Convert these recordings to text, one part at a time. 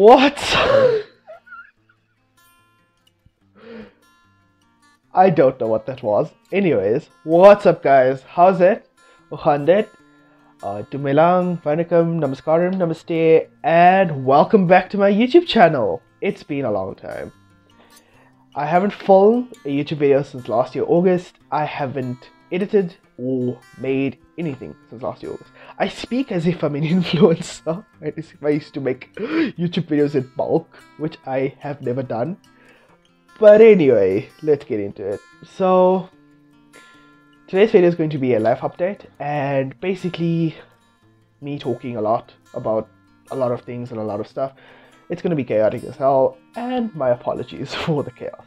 What? I don't know what that was. Anyways, what's up guys? How's it? Uhandet? Dumelang, Vanakkam, Namaskaram, Namaste, and welcome back to my YouTube channel. It's been a long time. I haven't filmed a YouTube video since last year August. I haven't edited or made anything since last year August. I speak as if I'm an influencer, right? As if I used to make YouTube videos in bulk, which I have never done. But anyway, let's get into it. So, today's video is going to be a life update and basically me talking a lot about a lot of things and a lot of stuff. It's going to be chaotic as hell, and my apologies for the chaos.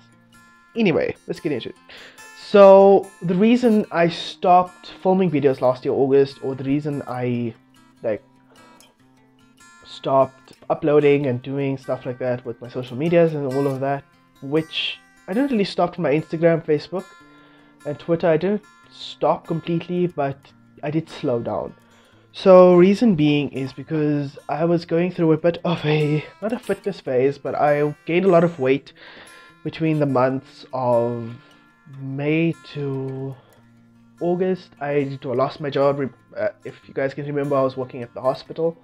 Anyway, let's get into it. So, the reason I stopped filming videos last year August, or the reason I stopped uploading and doing stuff like that with my social medias and all of that, which I didn't really stop my Instagram, Facebook, and Twitter. I didn't stop completely, but I did slow down. So reason being is because I was going through a bit of not a fitness phase, but I gained a lot of weight between the months of May to August. I lost my job. If you guys can remember, I was working at the hospital.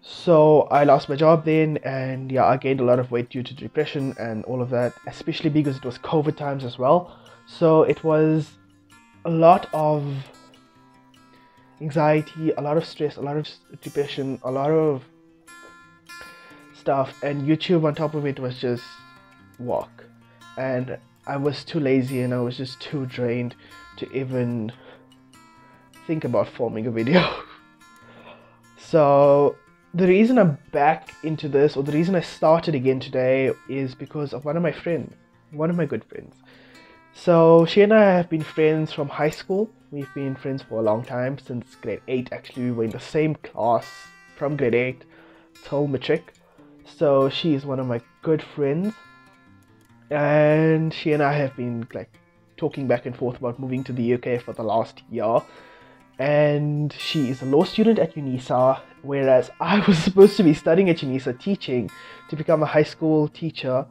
So I lost my job then, and yeah, I gained a lot of weight due to depression and all of that, especially because it was COVID times as well. So it was a lot of anxiety, a lot of stress, a lot of depression, a lot of stuff, and YouTube on top of it was just work. And I was too lazy and I was just too drained to even think about filming a video. So the reason I'm back into this, or the reason I started again today, is because of one of my friends, one of my good friends. So she and I have been friends from high school. We've been friends for a long time, since grade 8 actually. We were in the same class from grade 8 till matric. So she is one of my good friends, and she and I have been talking back and forth about moving to the UK for the last year. And she is a law student at UNISA, whereas I was supposed to be studying at UNISA, teaching to become a high school teacher,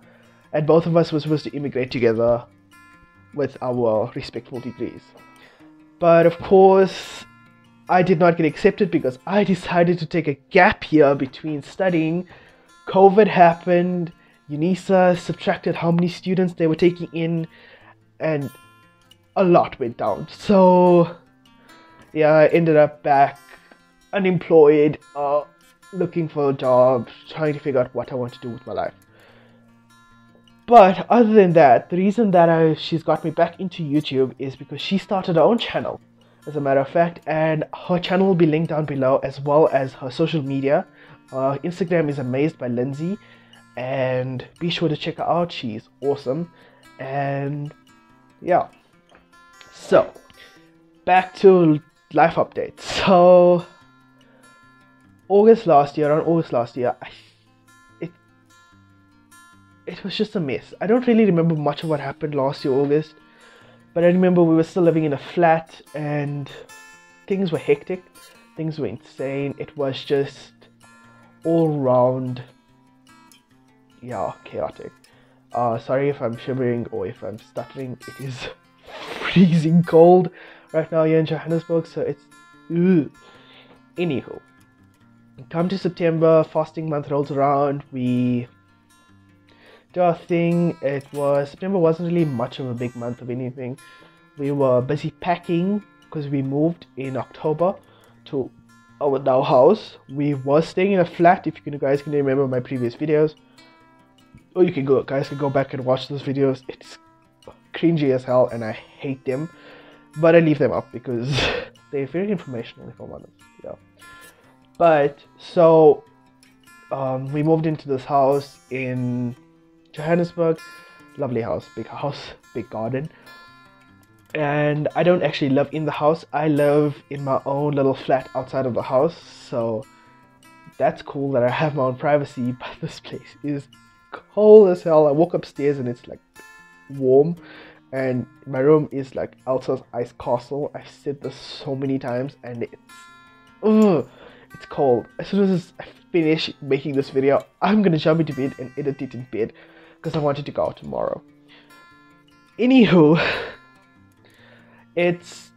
and both of us were supposed to immigrate together with our respectful degrees. But of course, I did not get accepted because I decided to take a gap year between studying. COVID happened, UNISA subtracted how many students they were taking in, and a lot went down. So yeah, I ended up back unemployed, looking for a job, trying to figure out what I want to do with my life. But other than that, the reason that she's got me back into YouTube is because she started her own channel, as a matter of fact, and her channel will be linked down below, as well as her social media. Instagram is Amazed by Lindsay, and be sure to check her out. She's awesome. And yeah, so back to life updates. So August last year, it was just a mess. I don't really remember much of what happened last year August, but I remember we were still living in a flat and things were hectic, things were insane. It was just all round, yeah, chaotic. Sorry if I'm shivering or if I'm stuttering. It is freezing cold right now here in Johannesburg, so it's anywho, come to September, fasting month rolls around, we do our thing. September wasn't really much of a big month of anything. We were busy packing because we moved in October to our now house. We were staying in a flat, if you guys can remember my previous videos, or you can guys can go back and watch those videos. It's cringy as hell and I hate them, but I leave them up because they're very informational, if I'm honest. Yeah. But so we moved into this house in Johannesburg. Lovely house, big garden. And I don't actually live in the house. I live in my own little flat outside of the house, so that's cool that I have my own privacy. But this place is cold as hell. I walk upstairs and it's like warm, and my room is like Elsa's ice castle. I've said this so many times, and it's cold. As soon as I finish making this video, I'm gonna jump into bed and edit it in bed because I wanted to go out tomorrow. Anywho, it's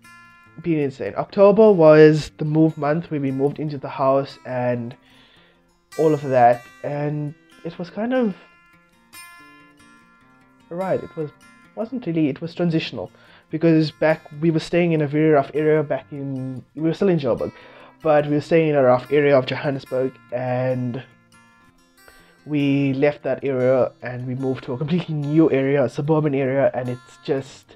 been insane. October was the move month where we moved into the house and all of that, and it was kind of right. It was transitional because back we were staying in a very rough area we were still in Joburg, but we were staying in a rough area of Johannesburg, and we left that area and we moved to a completely new area, a suburban area, and it's just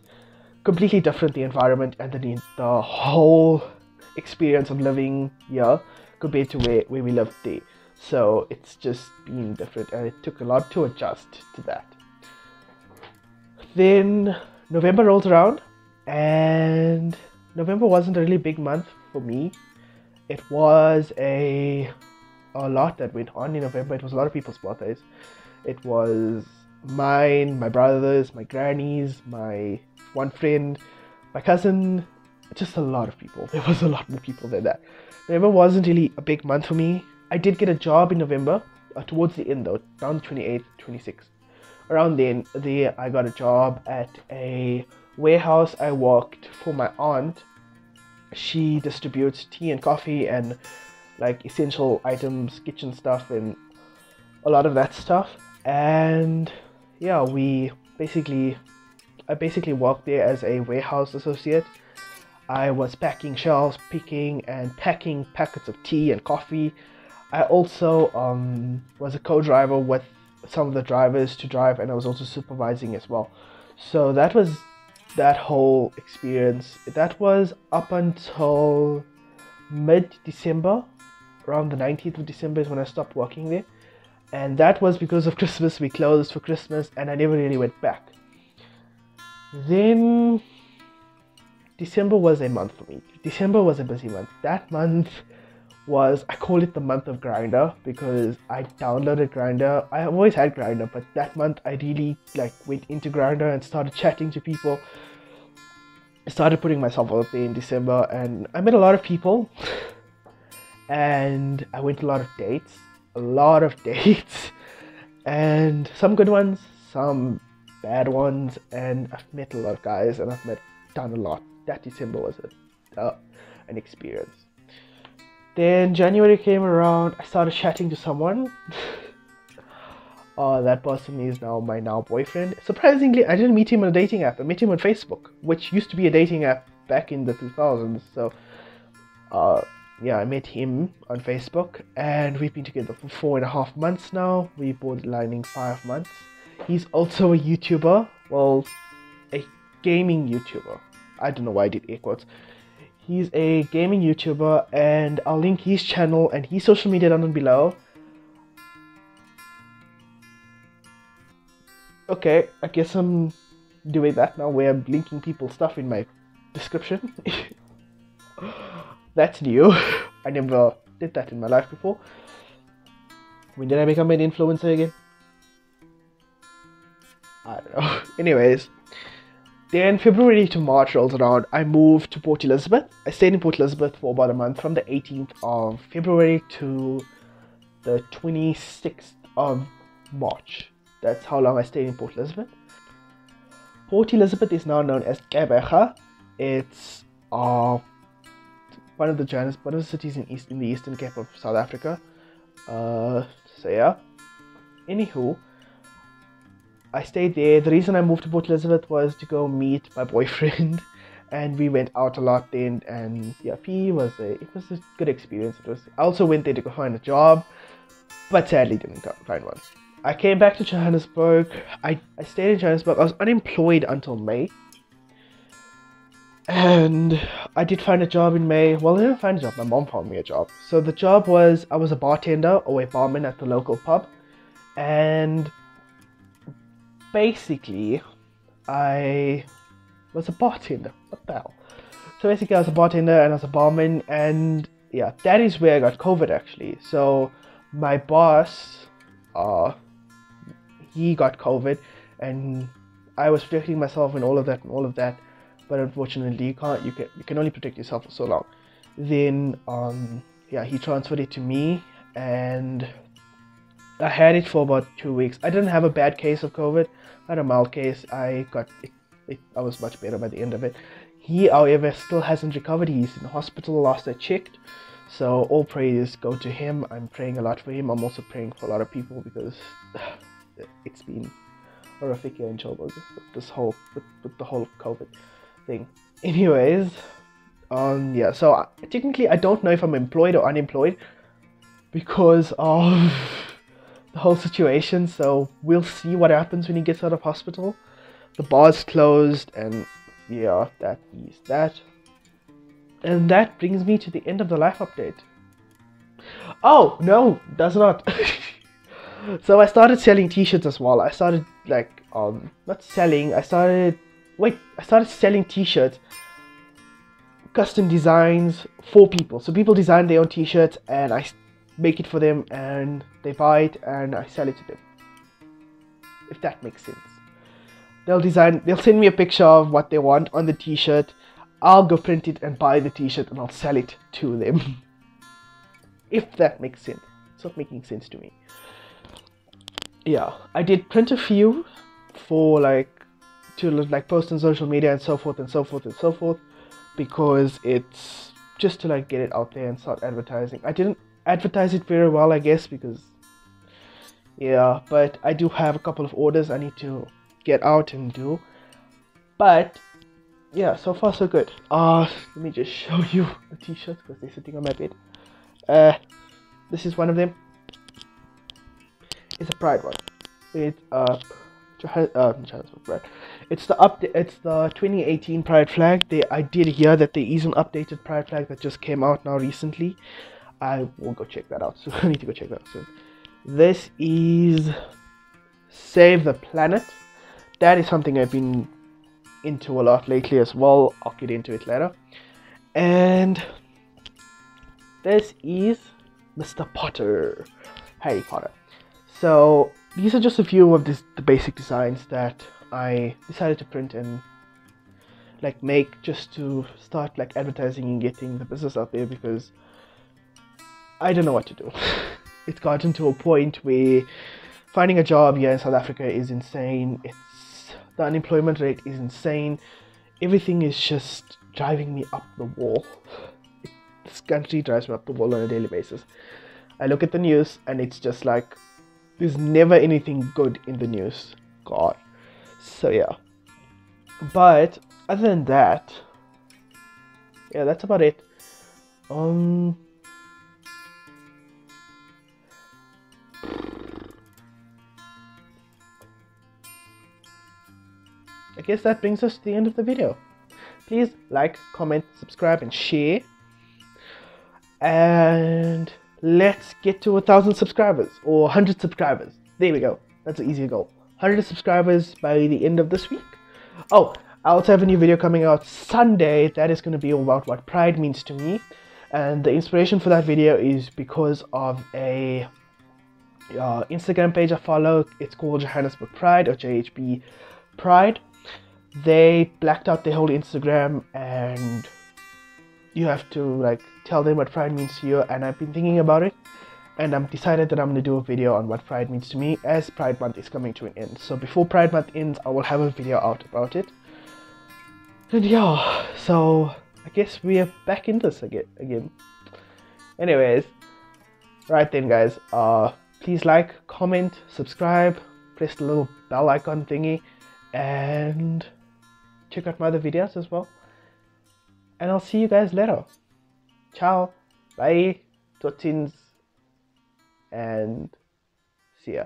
completely different, the environment and the whole experience of living here compared to where we lived there. So it's just been different, and it took a lot to adjust to that. Then November rolls around, and November wasn't a really big month for me. It was a lot that went on in November. It was a lot of people's birthdays. It was mine, my brothers, my grannies, my one friend, my cousin, just a lot of people. There was a lot more people than that. November wasn't really a big month for me. I did get a job in November, towards the end though, around 28th, 26th. Around then, I got a job at a warehouse. I worked for my aunt. She distributes tea and coffee and like essential items, kitchen stuff, and a lot of that stuff. And yeah, I basically worked there as a warehouse associate. I was packing shelves, picking and packing packets of tea and coffee. I also was a co-driver with some of the drivers to drive, and I was also supervising as well. So that was that whole experience. That was up until mid-December. Around the 19th of December is when I stopped working there, and that was because of Christmas. We closed for Christmas and I never really went back. Then December was a month for me. December was a busy month. That month was, I call it the month of Grindr because I downloaded Grindr. I have always had Grindr, but that month I really went into Grindr and started chatting to people. I started putting myself out there in December, and I met a lot of people. And I went to a lot of dates, and some good ones, some bad ones, and I've met a lot of guys, and I've done a lot. That December was an experience. Then January came around, I started chatting to someone. That person is now my boyfriend. Surprisingly, I didn't meet him on a dating app. I met him on Facebook, which used to be a dating app back in the 2000s. So, yeah, I met him on Facebook, and we've been together for 4.5 months now. We're borderlining 5 months. He's also a YouTuber, well, a gaming YouTuber. I don't know why I did air quotes. He's a gaming YouTuber, and I'll link his channel and his social media down below. Okay, I guess I'm doing that now, where I'm linking people's stuff in my description. That's new. I never did that in my life before. When did I become an influencer again? I don't know. Anyways, then February to March rolls around. I moved to Port Elizabeth. I stayed in Port Elizabeth for about a month, from the 18th of February to the 26th of March. That's how long I stayed in Port Elizabeth. Port Elizabeth is now known as Gqeberha. It's one of the cities in the Eastern Cape of South Africa. So yeah. Anywho, I stayed there. The reason I moved to Port Elizabeth was to go meet my boyfriend, and we went out a lot then. And yeah, it was a good experience. I also went there to go find a job, but sadly didn't find one. I came back to Johannesburg. I stayed in Johannesburg. I was unemployed until May. And I did find a job in May. Well, I didn't find a job. My mom found me a job. So the job was, I was a bartender or a barman at the local pub. And basically, I was a bartender. What the hell? So basically, I was a bartender and I was a barman. And yeah, that is where I got COVID actually. So my boss, he got COVID. And I was protecting myself and all of that. But unfortunately, you can only protect yourself for so long. Then yeah, he transferred it to me, and I had it for about 2 weeks. I didn't have a bad case of COVID. I had a mild case. I got it. I was much better by the end of it. He, however, still hasn't recovered. He's in the hospital last I checked. So all praise go to him. I'm praying a lot for him. I'm also praying for a lot of people because it's been horrific here in Joburg with the whole COVID thing. Anyways, yeah. So technically, I don't know if I'm employed or unemployed because of the whole situation. So we'll see what happens when he gets out of hospital. The bar's closed, and yeah, that is that. And that brings me to the end of the life update. Oh, no, does not. So I started selling t-shirts as well. I started not selling, I started selling t-shirts, custom designs for people. So people design their own t-shirts and I make it for them and they buy it and I sell it to them. If that makes sense. They'll send me a picture of what they want on the t-shirt. I'll go print it and buy the t-shirt and I'll sell it to them. If that makes sense. It's not making sense to me. Yeah, I did print a few for to post on social media and so forth and so forth and so forth, because it's just to get it out there and start advertising. I didn't advertise it very well, I guess, because yeah, but I do have a couple of orders I need to get out and do. But yeah, so far so good. Let me just show you the t-shirts because they're sitting on my bed. This is one of them. It's a Pride one. It's Johannesburg Pride. It's the 2018 Pride flag. I did hear that there is an updated Pride flag that just came out now recently. I will go check that out soon. I need to go check that out soon. This is Save the Planet. That is something I've been into a lot lately as well. I'll get into it later. And this is Mr. Potter, Harry Potter. So these are just a few of the basic designs that I decided to print and make just to start advertising and getting the business out there, because I don't know what to do. It's gotten to a point where finding a job here in South Africa is insane. The unemployment rate is insane. Everything is just driving me up the wall. This country drives me up the wall on a daily basis. I look at the news and it's just there's never anything good in the news. God. So yeah. But other than that, yeah, that's about it. I guess that brings us to the end of the video. Please like, comment, subscribe, and share. And let's get to 1,000 subscribers or 100 subscribers. There we go. That's an easier goal. 100 subscribers by the end of this week. Oh, I also have a new video coming out Sunday. That is going to be about what Pride means to me. And the inspiration for that video is because of a Instagram page I follow. It's called Johannesburg Pride, or JHB Pride. They blacked out their whole Instagram, and you have to tell them what Pride means to you. And I've been thinking about it, and I'm decided that I'm going to do a video on what Pride means to me, as Pride Month is coming to an end. So before Pride Month ends, I will have a video out about it. And yeah, so I guess we are back in this again. Anyways, right then guys, please like, comment, subscribe, press the little bell icon thingy, and check out my other videos as well. And I'll see you guys later. Ciao, bye, tot ziens, and see ya.